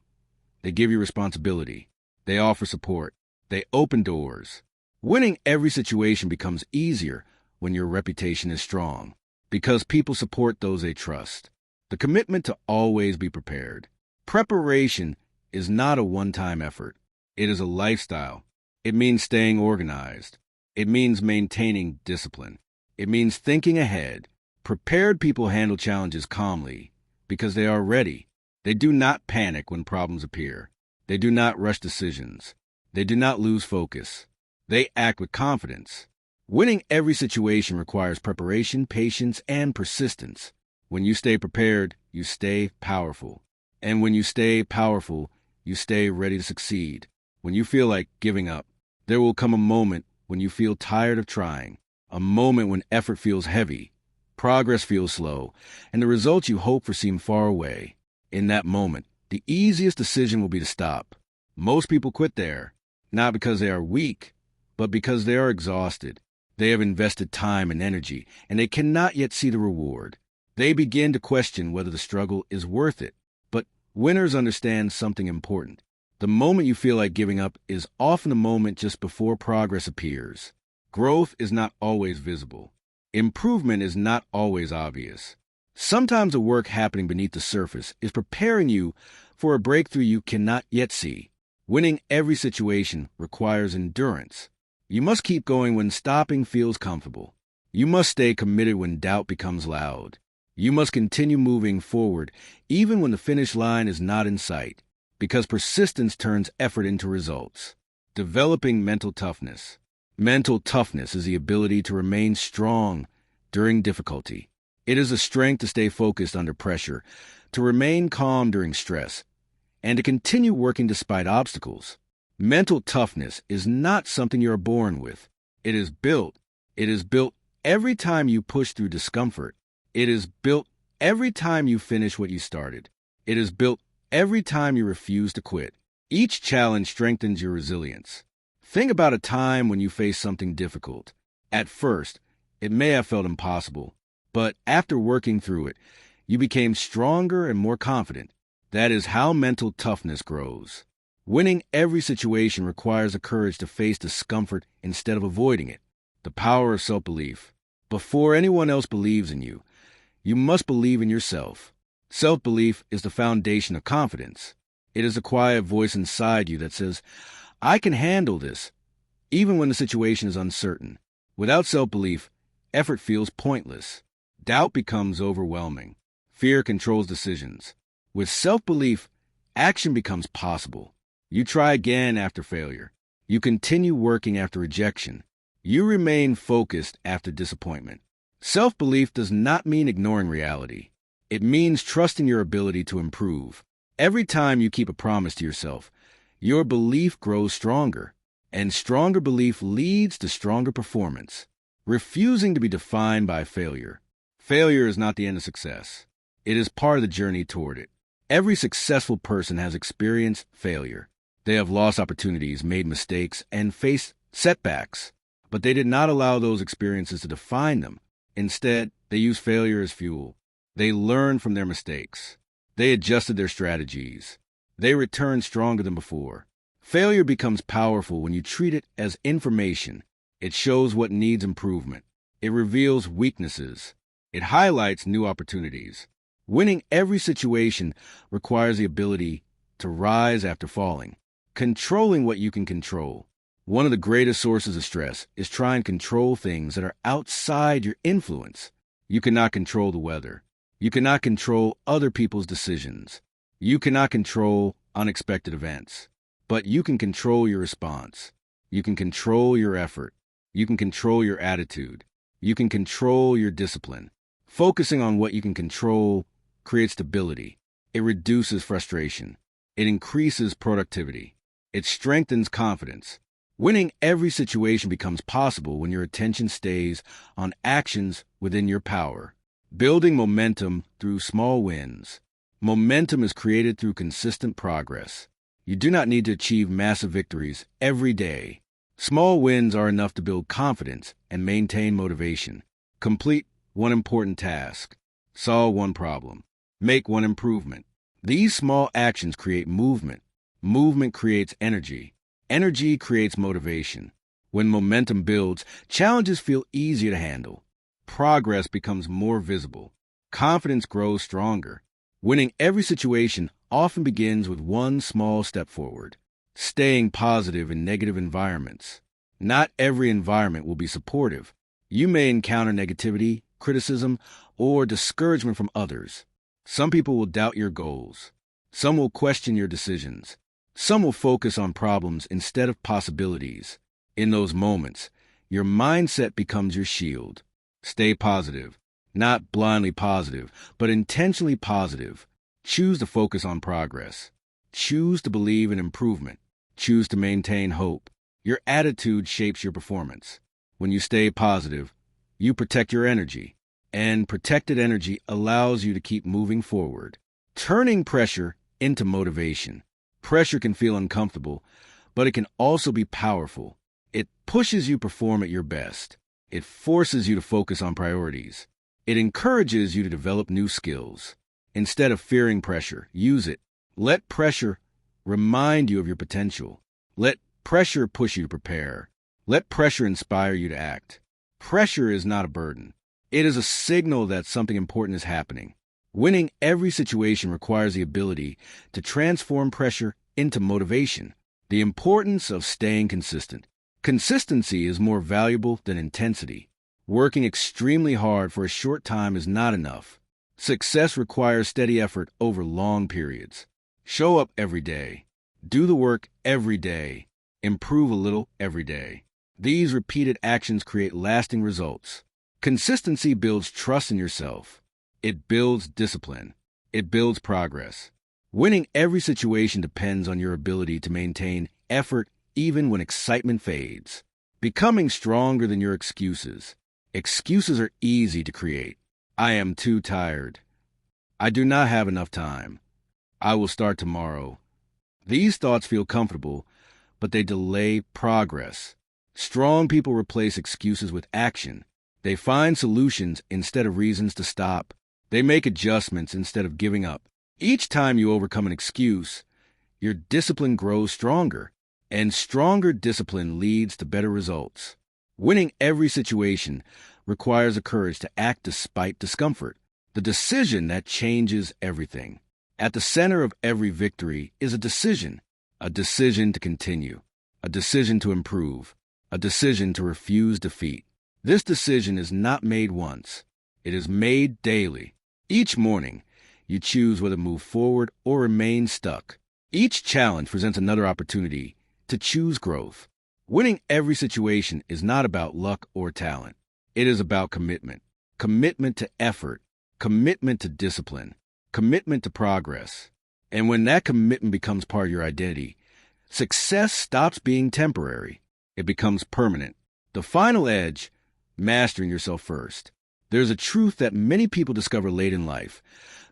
they give you responsibility. They offer support. They open doors. Winning every situation becomes easier when your reputation is strong, because people support those they trust. The commitment to always be prepared. Preparation is not a one-time effort. It is a lifestyle. It means staying organized. It means maintaining discipline. It means thinking ahead. Prepared people handle challenges calmly because they are ready. They do not panic when problems appear. They do not rush decisions. They do not lose focus. They act with confidence. Winning every situation requires preparation, patience, and persistence. When you stay prepared, you stay powerful. And when you stay powerful, you stay ready to succeed. When you feel like giving up, there will come a moment when you feel tired of trying, a moment when effort feels heavy, progress feels slow, and the results you hope for seem far away. In that moment, the easiest decision will be to stop. Most people quit there, not because they are weak, but because they are exhausted. They have invested time and energy, and they cannot yet see the reward. They begin to question whether the struggle is worth it. But winners understand something important. The moment you feel like giving up is often the moment just before progress appears. Growth is not always visible. Improvement is not always obvious. Sometimes the work happening beneath the surface is preparing you for a breakthrough you cannot yet see. Winning every situation requires endurance. You must keep going when stopping feels comfortable. You must stay committed when doubt becomes loud. You must continue moving forward even when the finish line is not in sight, because persistence turns effort into results. Developing mental toughness. Mental toughness is the ability to remain strong during difficulty. It is the strength to stay focused under pressure, to remain calm during stress, and to continue working despite obstacles. Mental toughness is not something you are born with. It is built. It is built every time you push through discomfort. It is built every time you finish what you started. It is built every time you refuse to quit. Each challenge strengthens your resilience. Think about a time when you faced something difficult. At first, it may have felt impossible, but after working through it, you became stronger and more confident. That is how mental toughness grows. Winning every situation requires the courage to face discomfort instead of avoiding it. The power of self-belief. Before anyone else believes in you, you must believe in yourself. Self-belief is the foundation of confidence. It is a quiet voice inside you that says, I can handle this, even when the situation is uncertain. Without self-belief, effort feels pointless. Doubt becomes overwhelming. Fear controls decisions. With self-belief, action becomes possible. You try again after failure. You continue working after rejection. You remain focused after disappointment. Self-belief does not mean ignoring reality. It means trusting your ability to improve. Every time you keep a promise to yourself, your belief grows stronger, and stronger belief leads to stronger performance. Refusing to be defined by failure. Failure is not the end of success. It is part of the journey toward it. Every successful person has experienced failure. They have lost opportunities, made mistakes, and faced setbacks, but they did not allow those experiences to define them. Instead, they used failure as fuel. They learned from their mistakes. They adjusted their strategies. They returned stronger than before. Failure becomes powerful when you treat it as information. It shows what needs improvement. It reveals weaknesses. It highlights new opportunities. Winning every situation requires the ability to rise after falling. Controlling what you can control. One of the greatest sources of stress is trying to control things that are outside your influence. You cannot control the weather. You cannot control other people's decisions. You cannot control unexpected events. But you can control your response. You can control your effort. You can control your attitude. You can control your discipline. Focusing on what you can control creates stability. It reduces frustration. It increases productivity. It strengthens confidence. Winning every situation becomes possible when your attention stays on actions within your power. Building momentum through small wins. Momentum is created through consistent progress. You do not need to achieve massive victories every day. Small wins are enough to build confidence and maintain motivation. Complete one important task. Solve one problem. Make one improvement. These small actions create movement. Movement creates energy. Energy creates motivation. When momentum builds, challenges feel easier to handle. Progress becomes more visible. Confidence grows stronger. Winning every situation often begins with one small step forward. Staying positive in negative environments. Not every environment will be supportive. You may encounter negativity, criticism, or discouragement from others. Some people will doubt your goals. Some will question your decisions. Some will focus on problems instead of possibilities. In those moments, your mindset becomes your shield. Stay positive. Not blindly positive, but intentionally positive. Choose to focus on progress. Choose to believe in improvement. Choose to maintain hope. Your attitude shapes your performance. When you stay positive, you protect your energy, and protected energy allows you to keep moving forward. Turning pressure into motivation. Pressure can feel uncomfortable, but it can also be powerful. It pushes you to perform at your best. It forces you to focus on priorities. It encourages you to develop new skills. Instead of fearing pressure, use it. Let pressure remind you of your potential. Let pressure push you to prepare. Let pressure inspire you to act. Pressure is not a burden. It is a signal that something important is happening. Winning every situation requires the ability to transform pressure into motivation. The importance of staying consistent. Consistency is more valuable than intensity. Working extremely hard for a short time is not enough. Success requires steady effort over long periods. Show up every day. Do the work every day. Improve a little every day. These repeated actions create lasting results. Consistency builds trust in yourself. It builds discipline. It builds progress. Winning every situation depends on your ability to maintain effort even when excitement fades. Becoming stronger than your excuses. Excuses are easy to create. I am too tired. I do not have enough time. I will start tomorrow. These thoughts feel comfortable, but they delay progress. Strong people replace excuses with action. They find solutions instead of reasons to stop. They make adjustments instead of giving up. Each time you overcome an excuse, your discipline grows stronger, and stronger discipline leads to better results. Winning every situation requires the courage to act despite discomfort, the decision that changes everything. At the center of every victory is a decision to continue, a decision to improve, a decision to refuse defeat. This decision is not made once. It is made daily. Each morning, you choose whether to move forward or remain stuck. Each challenge presents another opportunity to choose growth. Winning every situation is not about luck or talent. It is about commitment. Commitment to effort. Commitment to discipline. Commitment to progress. And when that commitment becomes part of your identity, success stops being temporary. It becomes permanent. The final edge, mastering yourself first. There's a truth that many people discover late in life.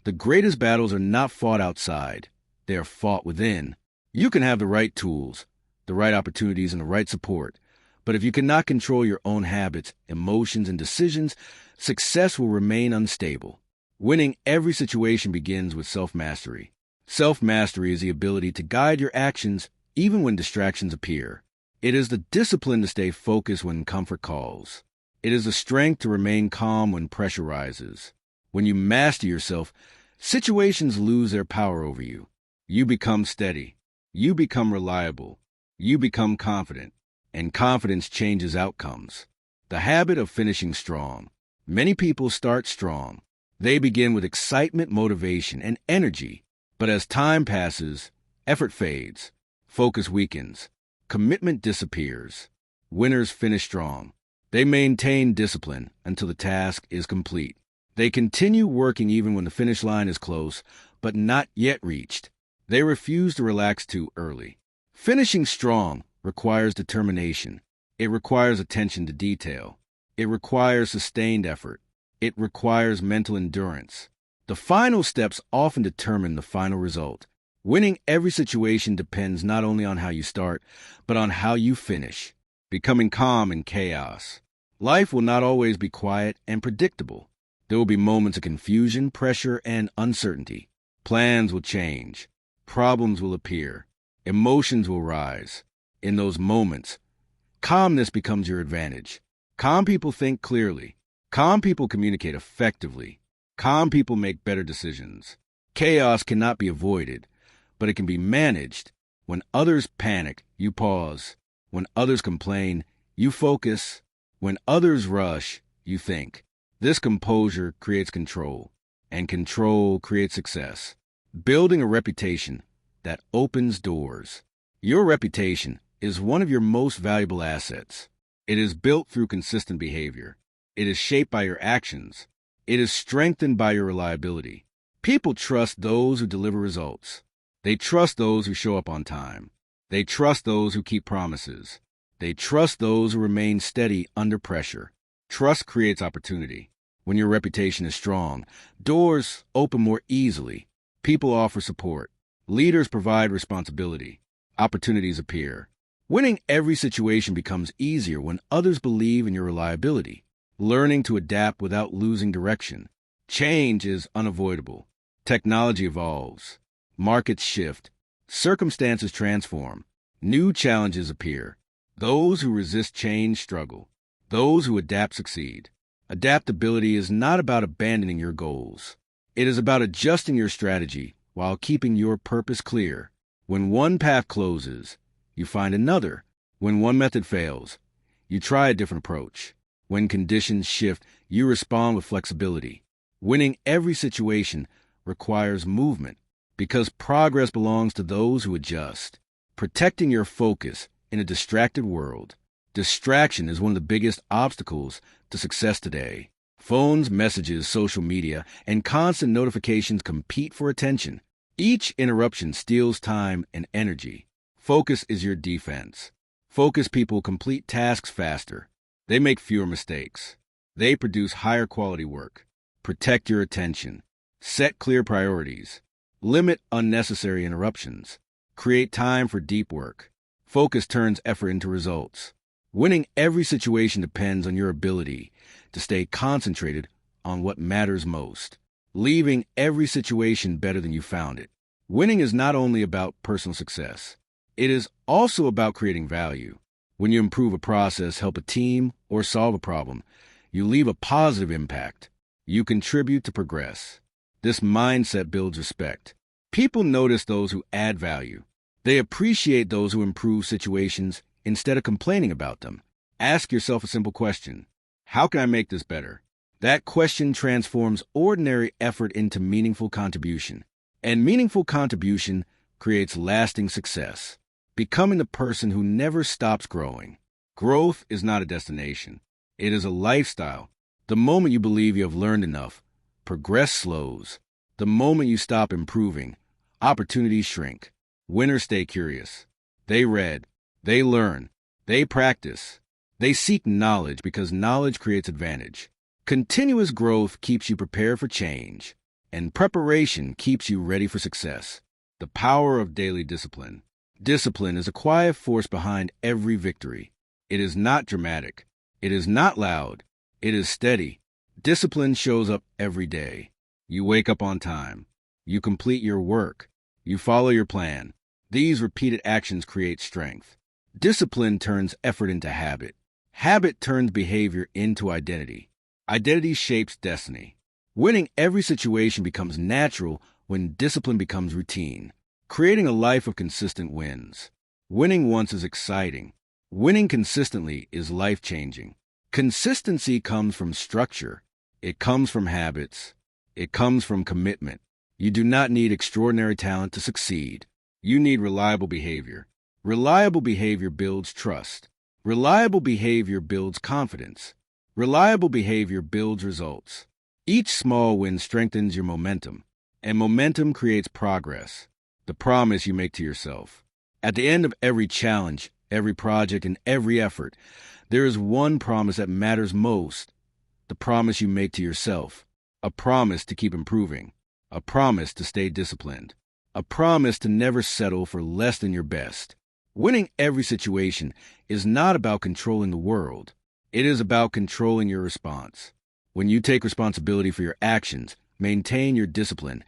The greatest battles are not fought outside. They are fought within. You can have the right tools, the right opportunities, and the right support. But if you cannot control your own habits, emotions, and decisions, success will remain unstable. Winning every situation begins with self-mastery. Self-mastery is the ability to guide your actions even when distractions appear. It is the discipline to stay focused when comfort calls. It is the strength to remain calm when pressure rises. When you master yourself, situations lose their power over you. You become steady. You become reliable. You become confident. And confidence changes outcomes. The habit of finishing strong. Many people start strong. They begin with excitement, motivation, and energy. But as time passes, effort fades. Focus weakens. Commitment disappears. Winners finish strong. They maintain discipline until the task is complete. They continue working even when the finish line is close, but not yet reached. They refuse to relax too early. Finishing strong requires determination. It requires attention to detail. It requires sustained effort. It requires mental endurance. The final steps often determine the final result. Winning every situation depends not only on how you start, but on how you finish. Becoming calm in chaos. Life will not always be quiet and predictable. There will be moments of confusion, pressure, and uncertainty. Plans will change. Problems will appear. Emotions will rise. In those moments, calmness becomes your advantage. Calm people think clearly. Calm people communicate effectively. Calm people make better decisions. Chaos cannot be avoided, but it can be managed. When others panic, you pause. When others complain, you focus. When others rush, you think. This composure creates control, and control creates success. Building a reputation that opens doors. Your reputation is one of your most valuable assets. It is built through consistent behavior. It is shaped by your actions. It is strengthened by your reliability. People trust those who deliver results. They trust those who show up on time. They trust those who keep promises. They trust those who remain steady under pressure. Trust creates opportunity. When your reputation is strong, doors open more easily. People offer support. Leaders provide responsibility. Opportunities appear. Winning every situation becomes easier when others believe in your reliability. Learning to adapt without losing direction. Change is unavoidable. Technology evolves. Markets shift. Circumstances transform. New challenges appear. Those who resist change struggle. Those who adapt succeed. Adaptability is not about abandoning your goals. It is about adjusting your strategy while keeping your purpose clear. When one path closes, you find another. When one method fails, you try a different approach. When conditions shift, you respond with flexibility. Winning every situation requires movement because progress belongs to those who adjust. Protecting your focus in a distracted world. Distraction is one of the biggest obstacles to success today. Phones, messages, social media, and constant notifications compete for attention. Each interruption steals time and energy. Focus is your defense. Focused people complete tasks faster. They make fewer mistakes. They produce higher quality work. Protect your attention. Set clear priorities. Limit unnecessary interruptions. Create time for deep work. Focus turns effort into results. Winning every situation depends on your ability to stay concentrated on what matters most, leaving every situation better than you found it. Winning is not only about personal success. It is also about creating value. When you improve a process, help a team, or solve a problem, you leave a positive impact. You contribute to progress. This mindset builds respect. People notice those who add value. They appreciate those who improve situations instead of complaining about them. Ask yourself a simple question. How can I make this better? That question transforms ordinary effort into meaningful contribution. And meaningful contribution creates lasting success. Becoming the person who never stops growing. Growth is not a destination. It is a lifestyle. The moment you believe you have learned enough, progress slows. The moment you stop improving, opportunities shrink. Winners stay curious. They read. They learn. They practice. They seek knowledge because knowledge creates advantage. Continuous growth keeps you prepared for change, and preparation keeps you ready for success. The power of daily discipline. Discipline is a quiet force behind every victory. It is not dramatic. It is not loud. It is steady. Discipline shows up every day. You wake up on time. You complete your work. You follow your plan. These repeated actions create strength. Discipline turns effort into habit. Habit turns behavior into identity. Identity shapes destiny. Winning every situation becomes natural when discipline becomes routine. Creating a life of consistent wins. Winning once is exciting. Winning consistently is life-changing. Consistency comes from structure. It comes from habits. It comes from commitment. You do not need extraordinary talent to succeed. You need reliable behavior. Reliable behavior builds trust. Reliable behavior builds confidence. Reliable behavior builds results. Each small win strengthens your momentum, and momentum creates progress. The promise you make to yourself. At the end of every challenge, every project, and every effort, there is one promise that matters most. The promise you make to yourself. A promise to keep improving. A promise to stay disciplined. A promise to never settle for less than your best. Winning every situation is not about controlling the world. It is about controlling your response. When you take responsibility for your actions, maintain your discipline,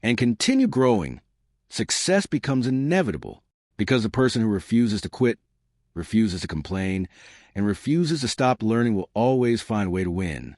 and continue growing, success becomes inevitable because the person who refuses to quit, refuses to complain, and refuses to stop learning will always find a way to win.